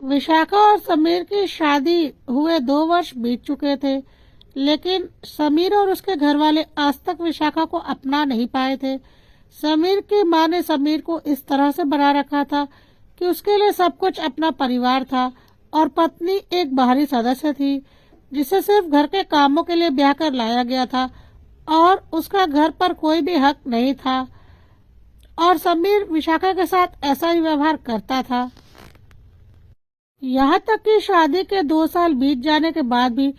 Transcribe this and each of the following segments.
विशाखा और समीर की शादी हुए 2 वर्ष बीत चुके थे, लेकिन समीर और उसके घर वाले आज तक विशाखा को अपना नहीं पाए थे। समीर की मां ने समीर को इस तरह से बना रखा था कि उसके लिए सब कुछ अपना परिवार था और पत्नी एक बाहरी सदस्य थी जिसे सिर्फ घर के कामों के लिए ब्याह कर लाया गया था और उसका घर पर कोई भी हक नहीं था। और समीर विशाखा के साथ ऐसा ही व्यवहार करता था। यहाँ तक कि शादी के 2 साल बीत जाने के बाद भी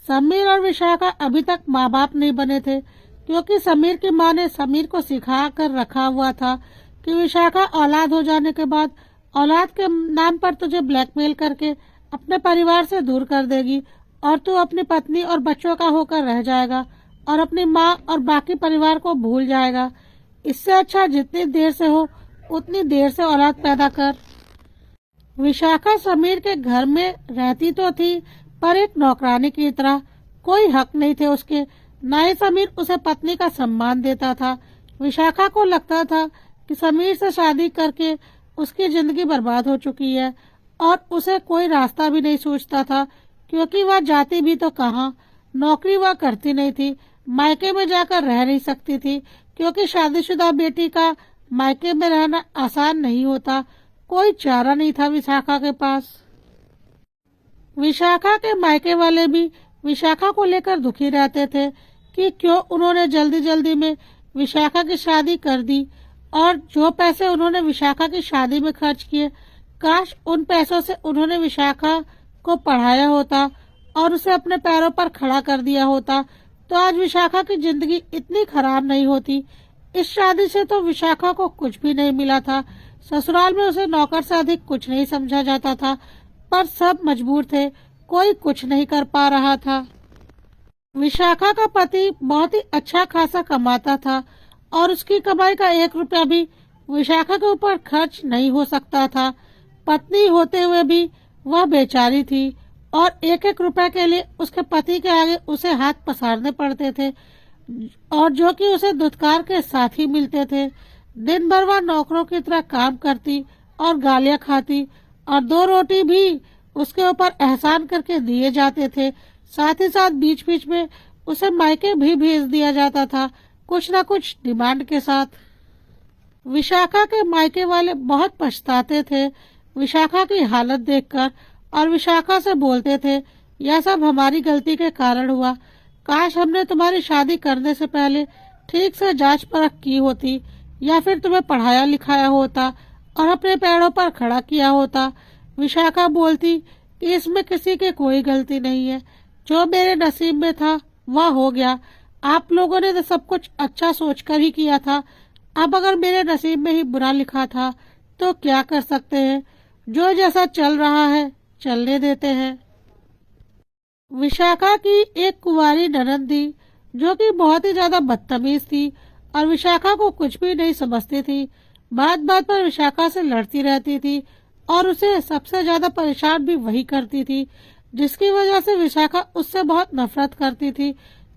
समीर और विशाखा अभी तक माँ बाप नहीं बने थे, क्योंकि समीर की माँ ने समीर को सिखा कर रखा हुआ था कि विशाखा औलाद हो जाने के बाद औलाद के नाम पर तुझे ब्लैकमेल करके अपने परिवार से दूर कर देगी और तू अपनी पत्नी और बच्चों का होकर रह जाएगा और अपनी माँ और बाकी परिवार को भूल जाएगा। इससे अच्छा जितनी देर से हो उतनी देर से औलाद पैदा कर। विशाखा समीर के घर में रहती तो थी, पर एक नौकरानी की तरह। कोई हक नहीं थे उसके, न ही समीर उसे पत्नी का सम्मान देता था। विशाखा को लगता था कि समीर से शादी करके उसकी जिंदगी बर्बाद हो चुकी है और उसे कोई रास्ता भी नहीं सूझता था, क्योंकि वह जाती भी तो कहाँ। नौकरी वह करती नहीं थी, मायके में जाकर रह नहीं सकती थी, क्योंकि शादीशुदा बेटी का मायके में रहना आसान नहीं होता। कोई चारा नहीं था विशाखा के पास। विशाखा के मायके वाले भी विशाखा को लेकर दुखी रहते थे कि क्यों उन्होंने जल्दी जल्दी में विशाखा की शादी कर दी और जो पैसे उन्होंने विशाखा की शादी में खर्च किए, काश उन पैसों से उन्होंने विशाखा को पढ़ाया होता और उसे अपने पैरों पर खड़ा कर दिया होता तो आज विशाखा की जिंदगी इतनी खराब नहीं होती। इस शादी से तो विशाखा को कुछ भी नहीं मिला था। ससुराल में उसे नौकर से अधिक कुछ नहीं समझा जाता था, पर सब मजबूर थे, कोई कुछ नहीं कर पा रहा था। विशाखा का पति बहुत ही अच्छा खासा कमाता था और उसकी कमाई का 1 रुपया भी विशाखा के ऊपर खर्च नहीं हो सकता था। पत्नी होते हुए भी वह बेचारी थी और 1-1 रुपए के लिए उसके पति के आगे उसे हाथ पसारने पड़ते थे, और जो कि उसे धुतकार के साथ ही मिलते थे। दिन भर वह नौकरों की तरह काम करती और गालियां खाती और 2 रोटी भी उसके ऊपर एहसान करके दिए जाते थे। साथ ही साथ बीच बीच में उसे मायके भी भेज दिया जाता था, कुछ न कुछ डिमांड के साथ। विशाखा के मायके वाले बहुत पछताते थे विशाखा की हालत देखकर और विशाखा से बोलते थे, यह सब हमारी गलती के कारण हुआ। काश हमने तुम्हारी शादी करने से पहले ठीक से जांच परख की होती, या फिर तुम्हें पढ़ाया लिखाया होता और अपने पैरों पर खड़ा किया होता। विशाखा बोलती कि इसमें किसी की कोई गलती नहीं है, जो मेरे नसीब में था वह हो गया। आप लोगों ने तो सब कुछ अच्छा सोचकर ही किया था, अब अगर मेरे नसीब में ही बुरा लिखा था तो क्या कर सकते हैं। जो जैसा चल रहा है चलने देते हैं। विशाखा की एक कुंवारी ननद थी जो कि बहुत ही ज्यादा बदतमीज थी और विशाखा को कुछ भी नहीं समझती थी। बात बात पर विशाखा से लड़ती रहती थी और उसे सबसे ज्यादा परेशान भी वही करती थी, जिसकी वजह से विशाखा उससे बहुत नफरत करती थी,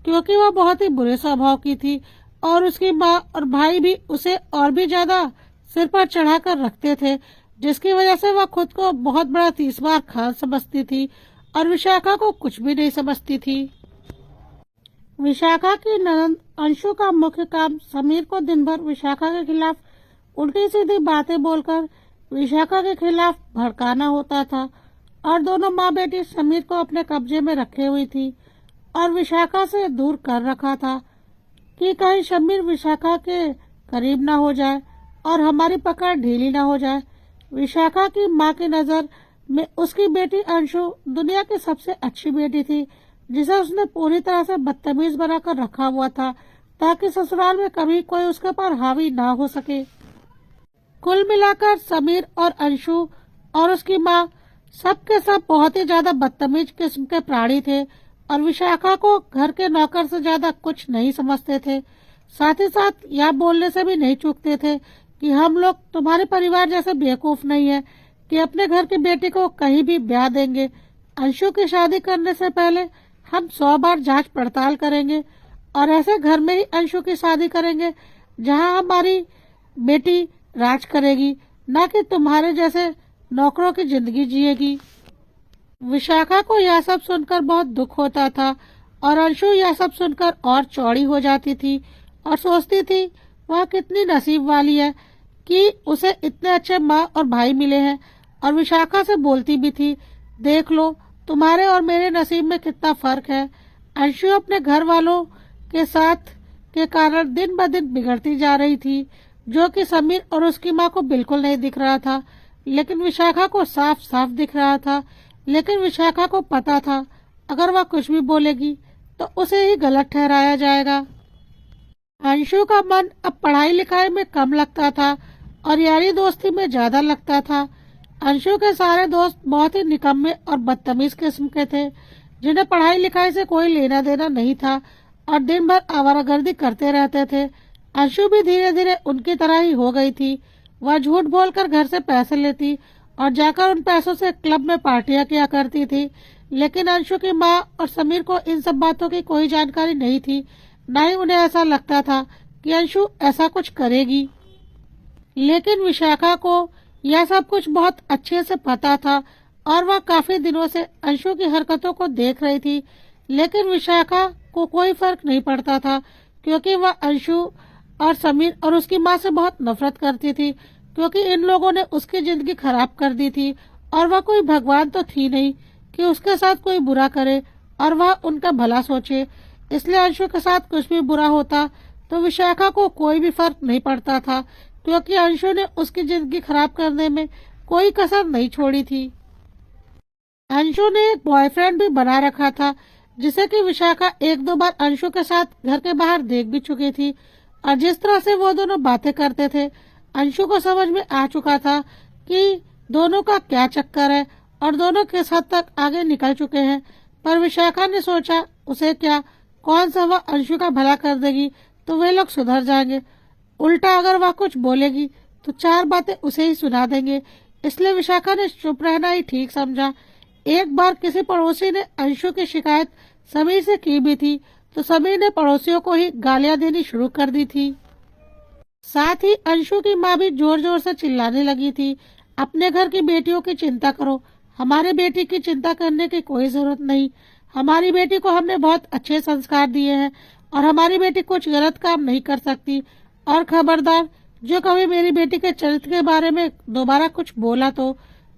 क्योंकि वह बहुत ही बुरे स्वभाव की थी और उसकी माँ और भाई भी उसे और भी ज्यादा सिर पर चढ़ाकर रखते थे, जिसकी वजह से वह खुद को बहुत बड़ा 30 बार खान समझती थी और विशाखा को कुछ भी नहीं समझती थी। विशाखा की ननद अंशु का मुख्य काम समीर को दिन भर विशाखा के खिलाफ उल्टी सीधी बातें बोलकर विशाखा के खिलाफ भड़काना होता था और दोनों माँ बेटी समीर को अपने कब्जे में रखे हुई थी और विशाखा से दूर कर रखा था कि कहीं समीर विशाखा के करीब ना हो जाए और हमारी पकड़ ढीली ना हो जाए। विशाखा की माँ की नजर में उसकी बेटी अंशु दुनिया की सबसे अच्छी बेटी थी, जिसे उसने पूरी तरह से बदतमीज बनाकर रखा हुआ था ताकि ससुराल में कभी कोई उसके पर हावी ना हो सके। कुल मिलाकर समीर और अंशु और उसकी माँ सबके सब बहुत ही ज्यादा बदतमीज किस्म के प्राणी थे और विशाखा को घर के नौकर से ज्यादा कुछ नहीं समझते थे। साथ ही साथ यह बोलने से भी नहीं चूकते थे कि हम लोग तुम्हारे परिवार जैसे बेवकूफ नहीं है कि अपने घर की बेटी को कहीं भी ब्याह देंगे। अंशु की शादी करने से पहले हम 100 बार जांच पड़ताल करेंगे और ऐसे घर में ही अंशु की शादी करेंगे जहां हमारी बेटी राज करेगी, न कि तुम्हारे जैसे नौकरों की जिंदगी जिएगी। विशाखा को यह सब सुनकर बहुत दुख होता था और अंशु यह सब सुनकर और चौड़ी हो जाती थी और सोचती थी वह कितनी नसीब वाली है कि उसे इतने अच्छे माँ और भाई मिले हैं। और विशाखा से बोलती भी थी, देख लो तुम्हारे और मेरे नसीब में कितना फर्क है। अंशु अपने घर वालों के साथ के कारण दिन ब दिन बिगड़ती जा रही थी, जो कि समीर और उसकी माँ को बिल्कुल नहीं दिख रहा था, लेकिन विशाखा को साफ साफ दिख रहा था। लेकिन विशाखा को पता था अगर वह कुछ भी बोलेगी तो उसे ही गलत ठहराया जाएगा। अंशु का मन अब पढ़ाई लिखाई में कम लगता था और यारी दोस्ती में ज्यादा लगता था। अंशु के सारे दोस्त बहुत ही निकम्मे और बदतमीज किस्म के थे, जिन्हें पढ़ाई लिखाई से कोई लेना देना नहीं था और दिन भर आवारागर्दी करते रहते थे। अंशु भी धीरे धीरे उनकी तरह ही हो गई थी। वह झूठ बोलकर घर से पैसे लेती और जाकर उन पैसों से क्लब में पार्टियां किया करती थी। लेकिन अंशु की माँ और समीर को इन सब बातों की कोई जानकारी नहीं थी, न ही उन्हें ऐसा लगता था कि अंशु ऐसा कुछ करेगी। लेकिन विशाखा को यह सब कुछ बहुत अच्छे से पता था और वह काफी दिनों से अंशु की हरकतों को देख रही थी। लेकिन विशाखा को कोई फर्क नहीं पड़ता था, क्योंकि वह अंशु और समीर और उसकी माँ से बहुत नफरत करती थी, क्योंकि इन लोगों ने उसकी जिंदगी खराब कर दी थी और वह कोई भगवान तो थी नहीं कि उसके साथ कोई बुरा करे और वह उनका भला सोचे। इसलिए अंशु के साथ कुछ भी बुरा होता तो विशाखा को कोई भी फर्क नहीं पड़ता था, क्योंकि अंशु ने उसकी जिंदगी खराब करने में कोई कसर नहीं छोड़ी थी। अंशु ने एक बॉयफ्रेंड भी बना रखा था, जिसे कि विशाखा एक दो बार अंशु के साथ घर के बाहर देख भी चुकी थी। और जिस तरह से वो दोनों बातें करते थे, अंशु को समझ में आ चुका था कि दोनों का क्या चक्कर है और दोनों किस हद तक आगे निकल चुके हैं। पर विशाखा ने सोचा उसे क्या, कौन सा वह अंशु का भला कर देगी तो वे लोग सुधर जाएंगे, उल्टा अगर वह कुछ बोलेगी तो चार बातें उसे ही सुना देंगे। इसलिए विशाखा ने चुप रहना ही ठीक समझा। एक बार किसी पड़ोसी ने अंशु की शिकायत समीर से की भी थी, तो समीर ने पड़ोसियों को ही गालियां देनी शुरू कर दी थी। साथ ही अंशु की माँ भी जोर जोर से चिल्लाने लगी थी, अपने घर की बेटियों की चिंता करो, हमारे बेटी की चिंता करने की कोई जरूरत नहीं। हमारी बेटी को हमने बहुत अच्छे संस्कार दिए हैं और हमारी बेटी कुछ गलत काम नहीं कर सकती। और खबरदार, जो कभी मेरी बेटी के चरित्र के बारे में दोबारा कुछ बोला तो।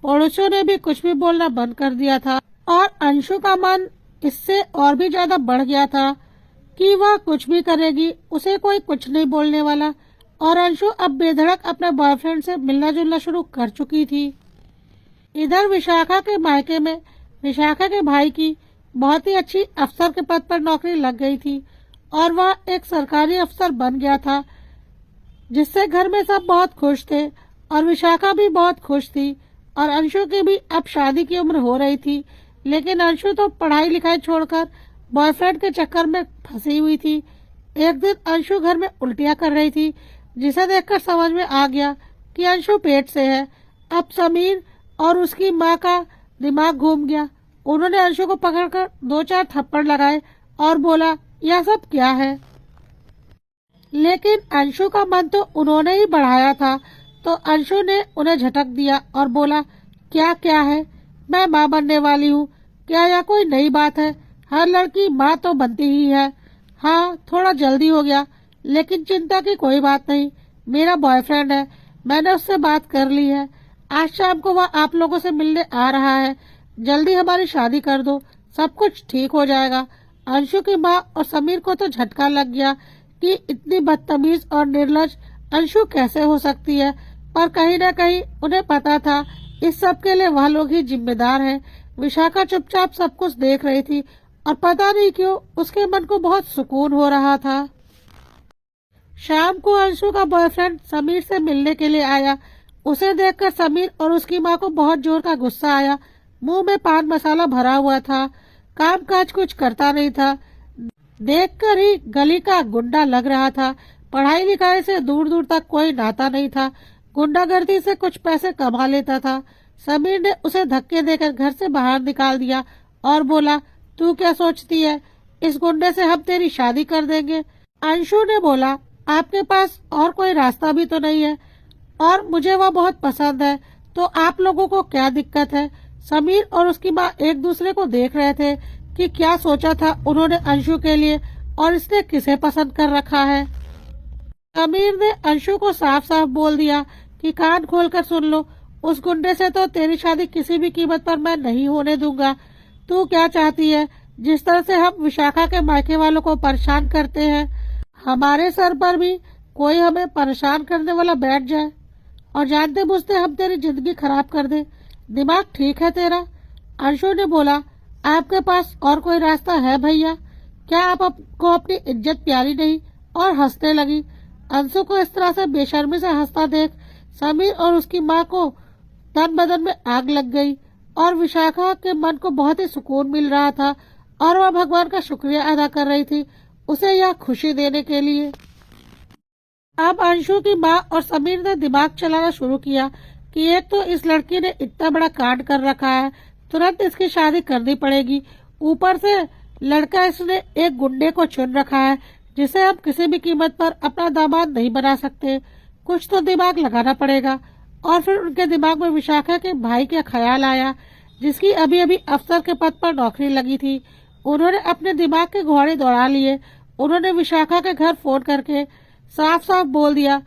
पड़ोसियों ने भी कुछ भी बोलना बंद कर दिया था और अंशु का मन इससे और भी ज्यादा बढ़ गया था कि वह कुछ भी करेगी, उसे कोई कुछ नहीं बोलने वाला। और अंशु अब बेधड़क अपने बॉयफ्रेंड से मिलना जुलना शुरू कर चुकी थी। इधर विशाखा के मायके में विशाखा के भाई की बहुत ही अच्छी अफसर के पद पर नौकरी लग गई थी और वह एक सरकारी अफसर बन गया था, जिससे घर में सब बहुत खुश थे और विशाखा भी बहुत खुश थी। और अंशु की भी अब शादी की उम्र हो रही थी, लेकिन अंशु तो पढ़ाई लिखाई छोड़कर बॉयफ्रेंड के चक्कर में फंसी हुई थी। एक दिन अंशु घर में उल्टियां कर रही थी, जिसे देखकर समझ में आ गया कि अंशु पेट से है। अब समीर और उसकी माँ का दिमाग घूम गया। उन्होंने अंशु को पकड़कर दो चार थप्पड़ लगाए और बोला, यह सब क्या है। लेकिन अंशु का मन तो उन्होंने ही बढ़ाया था, तो अंशु ने उन्हें झटक दिया और बोला, क्या क्या है, मैं माँ बनने वाली हूँ, क्या यह कोई नई बात है। हर लड़की माँ तो बनती ही है। हाँ, थोड़ा जल्दी हो गया, लेकिन चिंता की कोई बात नहीं। मेरा बॉयफ्रेंड है, मैंने उससे बात कर ली है। आज शाम को वह आप लोगों से मिलने आ रहा है। जल्दी हमारी शादी कर दो, सब कुछ ठीक हो जाएगा। अंशु की माँ और समीर को तो झटका लग गया कि इतनी बदतमीज और निर्लज अंशु कैसे हो सकती है, पर कहीं न कहीं उन्हें पता था इस सब के लिए वह लोग ही जिम्मेदार हैं। विशाखा चुपचाप सब कुछ देख रही थी और पता नहीं क्यों उसके मन को बहुत सुकून हो रहा था। शाम को अंशु का बॉयफ्रेंड समीर से मिलने के लिए आया। उसे देखकर समीर और उसकी माँ को बहुत जोर का गुस्सा आया। मुंह में पान मसाला भरा हुआ था, काम काज कुछ करता नहीं था, देखकर ही गली का गुंडा लग रहा था। पढ़ाई लिखाई से दूर दूर तक कोई नाता नहीं था, गुंडागर्दी से कुछ पैसे कमा लेता था। समीर ने उसे धक्के देकर घर से बाहर निकाल दिया और बोला, तू क्या सोचती है, इस गुंडे से हम तेरी शादी कर देंगे। अंशु ने बोला, आपके पास और कोई रास्ता भी तो नहीं है और मुझे वह बहुत पसंद है, तो आप लोगों को क्या दिक्कत है? समीर और उसकी माँ एक दूसरे को देख रहे थे कि क्या सोचा था उन्होंने अंशु के लिए और इसने किसे पसंद कर रखा है। समीर ने अंशु को साफ साफ बोल दिया कि कान खोलकर सुन लो, उस गुंडे से तो तेरी शादी किसी भी कीमत पर मैं नहीं होने दूंगा। तू क्या चाहती है? जिस तरह से हम विशाखा के मायके वालों को परेशान करते हैं, हमारे सर पर भी कोई हमें परेशान करने वाला बैठ जाए और जानते बूझते हम तेरी जिंदगी खराब कर दे। दिमाग ठीक है तेरा? अंशु ने बोला, आपके पास और कोई रास्ता है भैया? क्या आपको अपनी इज्जत प्यारी नहीं? और हंसने लगी। अंशु को इस तरह से बेशर्मी से हंसता देख समीर और उसकी माँ को तन बदन में आग लग गई और विशाखा के मन को बहुत ही सुकून मिल रहा था और वह भगवान का शुक्रिया अदा कर रही थी उसे यह खुशी देने के लिए। अब अंशु की माँ और समीर ने दिमाग चलाना शुरू किया कि एक तो इस लड़की ने इतना बड़ा कांड कर रखा है, तुरंत इसकी शादी करनी पड़ेगी। ऊपर से लड़का इसने एक गुंडे को चुन रखा है जिसे हम किसी भी कीमत पर अपना दामाद नहीं बना सकते। कुछ तो दिमाग लगाना पड़ेगा। और फिर उनके दिमाग में विशाखा के भाई का ख्याल आया जिसकी अभी अभी अफसर के पद पर नौकरी लगी थी। उन्होंने अपने दिमाग के घोड़े दौड़ा लिए। उन्होंने विशाखा के घर फोन करके साफ साफ बोल दिया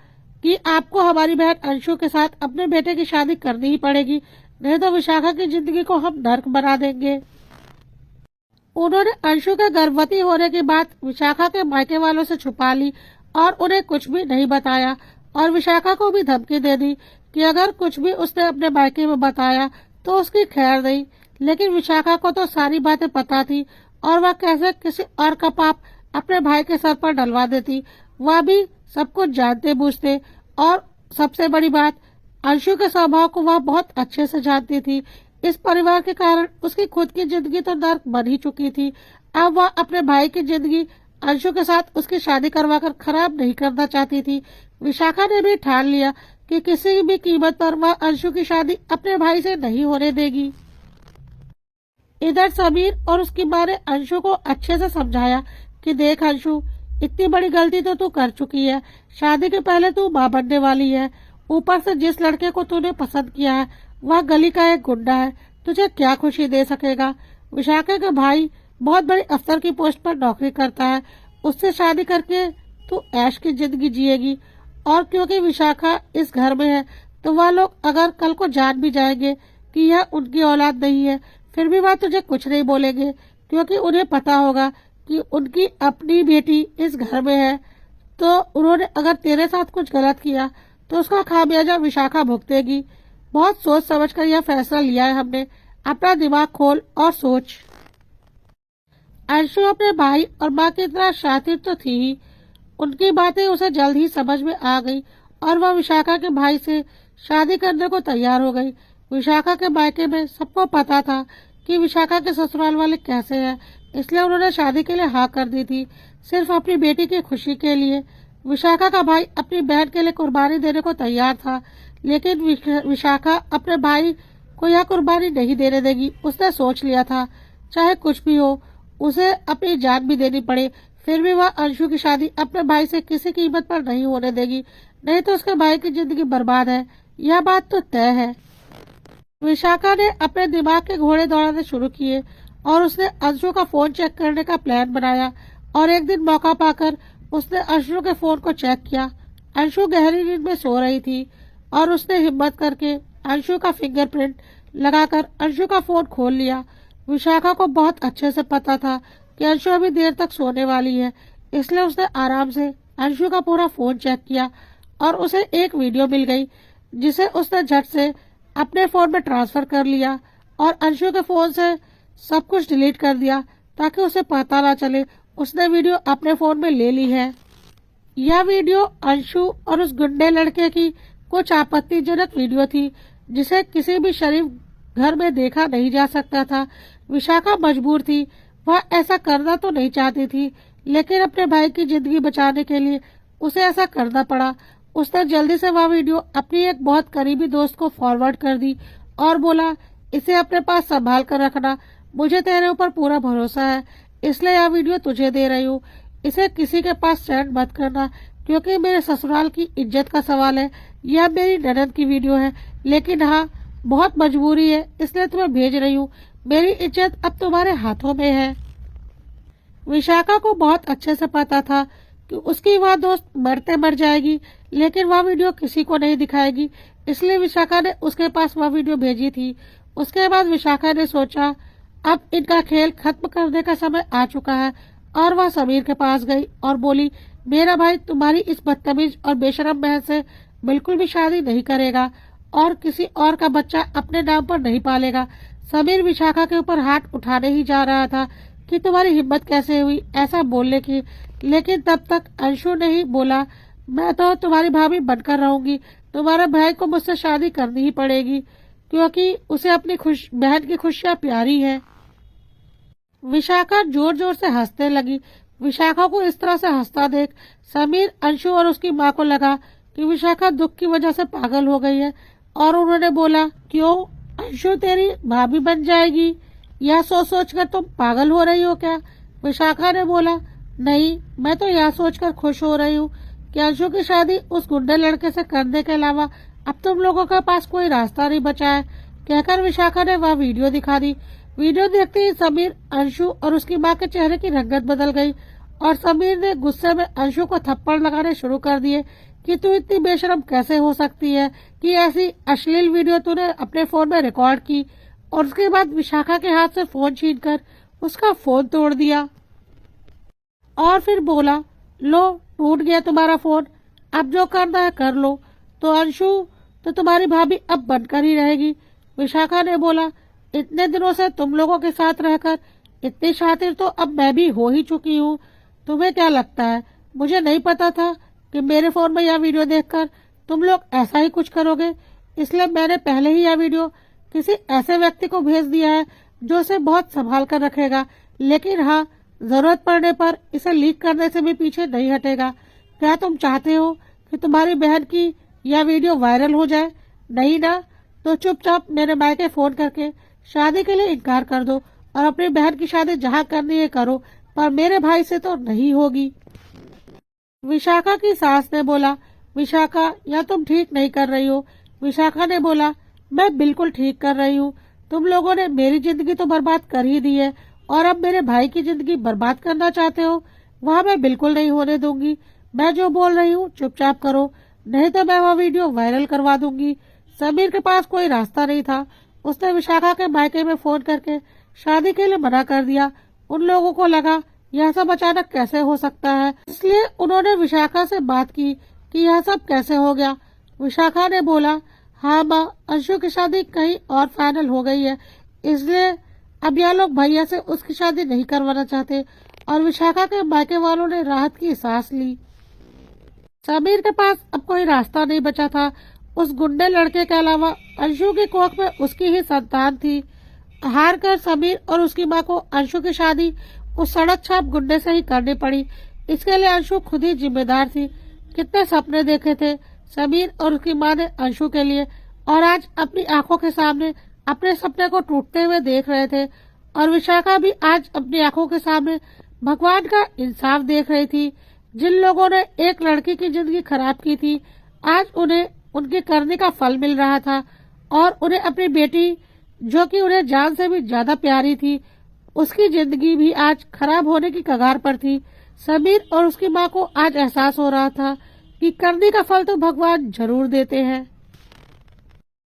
कि आपको हमारी बहन अंशु के साथ अपने बेटे की शादी करनी ही पड़ेगी, नहीं तो विशाखा की जिंदगी को हम नर्क बना देंगे। उन्होंने अंशु के गर्भवती होने की बात विशाखा के मायके वालों से छुपा ली और उन्हें कुछ भी नहीं बताया और विशाखा को भी धमकी दे दी कि अगर कुछ भी उसने अपने मायके में बताया तो उसकी खैर नहीं। लेकिन विशाखा को तो सारी बातें पता थी और वह कैसे किसी और का पाप अपने भाई के सर पर डलवा देती, वह भी सब कुछ जानते बूझते। और सबसे बड़ी बात, अंशु के स्वभाव को वह बहुत अच्छे से जानती थी। इस परिवार के कारण उसकी खुद की जिंदगी तो नर्क बन ही चुकी थी। अब वह अपने भाई की जिंदगी अंशु के साथ उसकी शादी करवाकर खराब नहीं करना चाहती थी। विशाखा ने भी ठान लिया कि किसी भी कीमत पर वह अंशु की शादी अपने भाई से नहीं होने देगी। इधर समीर और उसकी माँ ने अंशु को अच्छे से समझाया कि देख अंशु, इतनी बड़ी गलती तो तू कर चुकी है। शादी के पहले तू माँ बनने वाली है। ऊपर से जिस लड़के को तूने पसंद किया है वह गली का एक गुंडा है, तुझे क्या खुशी दे सकेगा? विशाखा का भाई बहुत बड़े अफसर की पोस्ट पर नौकरी करता है, उससे शादी करके तू ऐश की जिंदगी जिएगी। और क्योंकि विशाखा इस घर में है तो वह लोग अगर कल को जान भी जाएंगे कि यह उनकी औलाद नहीं है, फिर भी वह तुझे कुछ नहीं बोलेंगे क्योंकि उन्हें पता होगा कि उनकी अपनी बेटी इस घर में है। तो उन्होंने अगर तेरे साथ कुछ गलत किया तो उसका खामियाजा विशाखा भुगतेगी। बहुत सोच समझ कर यह फैसला लिया है हमने। अपना दिमाग खोल और सोच। अंशु अपने भाई और माँ की तरह शातिर तो थी ही, उनकी बातें उसे जल्द ही समझ में आ गई और वह विशाखा के भाई से शादी करने को तैयार हो गई। विशाखा के मायके में सबको पता था कि विशाखा के ससुराल वाले कैसे हैं, इसलिए उन्होंने शादी के लिए हाँ कर दी थी, सिर्फ अपनी बेटी की खुशी के लिए। विशाखा का भाई अपनी बहन के लिए कुर्बानी देने को तैयार था, लेकिन विशाखा अपने भाई को यह कुर्बानी नहीं देने देगी। उसने सोच लिया था चाहे कुछ भी हो, उसे अपनी जान भी देनी पड़े, फिर भी वह अंशु की शादी अपने भाई से किसी कीमत पर नहीं होने देगी, नहीं तो उसके भाई की जिंदगी बर्बाद है, यह बात तो तय है। विशाखा ने अपने दिमाग के घोड़े दौड़ाने शुरू किए और उसने अंशु का फोन चेक करने का प्लान बनाया। और एक दिन मौका पाकर उसने अंशु के फोन को चेक किया। अंशु गहरी नींद में सो रही थी और उसने हिम्मत करके अंशु का फिंगरप्रिंट लगाकर अंशु का फोन खोल लिया। विशाखा को बहुत अच्छे से पता था कि अंशु अभी देर तक सोने वाली है, इसलिए उसने आराम से अंशु का पूरा फोन चेक किया और उसे एक वीडियो मिल गई जिसे उसने झट से अपने फोन में ट्रांसफर कर लिया और अंशु के फोन से सब कुछ डिलीट कर दिया ताकि उसे पता ना चले उसने वीडियो अपने फोन में ले ली है। यह वीडियो अंशु और उस गुंडे लड़के की कुछ आपत्तिजनक वीडियो थी जिसे किसी भी शरीफ घर में देखा नहीं जा सकता था। विशाखा मजबूर थी, वह ऐसा करना तो नहीं चाहती थी, लेकिन अपने भाई की जिंदगी बचाने के लिए उसे ऐसा करना पड़ा। उसने जल्दी से वह वीडियो अपनी एक बहुत करीबी दोस्त को फॉरवर्ड कर दी और बोला, इसे अपने पास संभाल कर रखना, मुझे तेरे ऊपर पूरा भरोसा है, इसलिए यह वीडियो तुझे दे रही हूँ। इसे किसी के पास सेंड मत करना क्योंकि मेरे ससुराल की इज्जत का सवाल है। यह मेरी ननद की वीडियो है, लेकिन हाँ, बहुत मजबूरी है, इसलिए तुम्हें भेज रही हूँ। मेरी इज्जत अब तुम्हारे हाथों में है। विशाखा को बहुत अच्छे से पता था कि उसकी वह दोस्त मरते मर जाएगी, लेकिन वह वीडियो किसी को नहीं दिखाएगी, इसलिए विशाखा ने उसके पास वह वीडियो भेजी थी। उसके बाद विशाखा ने सोचा अब इनका खेल खत्म करने का समय आ चुका है, और वह समीर के पास गई और बोली, मेरा भाई तुम्हारी इस बदतमीज और बेशरम बहन से बिल्कुल भी शादी नहीं करेगा और किसी और का बच्चा अपने नाम पर नहीं पालेगा। समीर विशाखा के ऊपर हाथ उठाने ही जा रहा था कि तुम्हारी हिम्मत कैसे हुई ऐसा बोलने की, लेकिन तब तक अंशु ने ही बोला, मैं तो तुम्हारी भाभी बनकर रहूंगी, तुम्हारे भाई को मुझसे शादी करनी ही पड़ेगी क्योंकि उसे अपनी बहन की खुशियां प्यारी है। विशाखा जोर जोर से हंसने लगी। विशाखा को इस तरह से हंसता देख समीर, अंशु और उसकी माँ को लगा कि विशाखा दुख की वजह से पागल हो गई है, और उन्होंने बोला, क्यों अंशु तेरी भाभी बन जाएगी? यह सोच सोच कर तुम पागल हो रही हो क्या? विशाखा ने बोला, नहीं, मैं तो यह सोचकर खुश हो रही हूँ कि अंशु की शादी उस गुंडे लड़के से करने के अलावा अब तुम लोगों के पास कोई रास्ता नहीं बचा है। कहकर विशाखा ने वह वीडियो दिखा दी। वीडियो देखते ही समीर, अंशु और उसकी माँ के चेहरे की रंगत बदल गई, और समीर ने गुस्से में अंशु को थप्पड़ लगाने शुरू कर दिए कि तू इतनी बेशरम कैसे हो सकती है कि ऐसी अश्लील वीडियो तूने अपने फोन में रिकॉर्ड की। और उसके बाद विशाखा के हाथ से फोन छीनकर उसका फोन तोड़ दिया और फिर बोला, लो टूट गया तुम्हारा फोन, अब जो करना है कर लो। तो अंशु तो तुम्हारी भाभी अब बनकर ही रहेगी। विशाखा ने बोला, इतने दिनों से तुम लोगों के साथ रहकर इतनी शातिर तो अब मैं भी हो ही चुकी हूँ। तुम्हें क्या लगता है मुझे नहीं पता था कि मेरे फोन में यह वीडियो देखकर तुम लोग ऐसा ही कुछ करोगे? इसलिए मैंने पहले ही यह वीडियो किसी ऐसे व्यक्ति को भेज दिया है जो इसे बहुत संभाल कर रखेगा, लेकिन हाँ, जरूरत पड़ने पर इसे लीक करने से भी पीछे नहीं हटेगा। क्या तुम चाहते हो कि तुम्हारी बहन की यह वीडियो वायरल हो जाए? नहीं ना? तो चुपचाप मेरे मायके फोन करके शादी के लिए इनकार कर दो और अपनी बहन की शादी जहाँ करनी है करो, पर मेरे भाई से तो नहीं होगी। विशाखा की सास ने बोला, विशाखा यह तुम ठीक नहीं कर रही हो। विशाखा ने बोला, मैं बिल्कुल ठीक कर रही हूँ। तुम लोगों ने मेरी जिंदगी तो बर्बाद कर ही दी है, और अब मेरे भाई की जिंदगी बर्बाद करना चाहते हो? वह मैं बिल्कुल नहीं होने दूंगी। मैं जो बोल रही हूँ चुपचाप करो, नहीं तो मैं वह वीडियो वायरल करवा दूंगी। समीर के पास कोई रास्ता नहीं था। उसने विशाखा के मायके में फोन करके शादी के लिए मना कर दिया। उन लोगों को लगा यह सब अचानक कैसे हो सकता है, इसलिए उन्होंने विशाखा से बात की कि यह सब कैसे हो गया। विशाखा ने बोला, हाँ माँ, अंशु की शादी कहीं और फाइनल हो गई है, इसलिए अब यह लोग भैया से उसकी शादी नहीं करवाना चाहते। और विशाखा के मायके वालों ने राहत की सांस ली। समीर के पास अब कोई रास्ता नहीं बचा था। उस गुंडे लड़के के अलावा अंशु की कोख में उसकी ही संतान थी। हार कर समीर और उसकी माँ को अंशु की शादी उस सड़क छाप गुंडे से ही करनी पड़ी। इसके लिए अंशु खुद ही जिम्मेदार थी। कितने सपने देखे थे समीर और उसकी माँ ने अंशु के लिए, और आज अपनी आंखों के सामने अपने सपने को टूटते हुए देख रहे थे। और विशाखा भी आज अपनी आंखों के सामने भगवान का इंसाफ देख रही थी। जिन लोगों ने एक लड़की की जिंदगी खराब की थी, आज उन्हें उनके करने का फल मिल रहा था, और उन्हें अपनी बेटी, जो कि उन्हें जान से भी ज्यादा प्यारी थी, उसकी जिंदगी भी आज खराब होने की कगार पर थी। समीर और उसकी माँ को आज एहसास हो रहा था कि करने का फल तो भगवान जरूर देते हैं।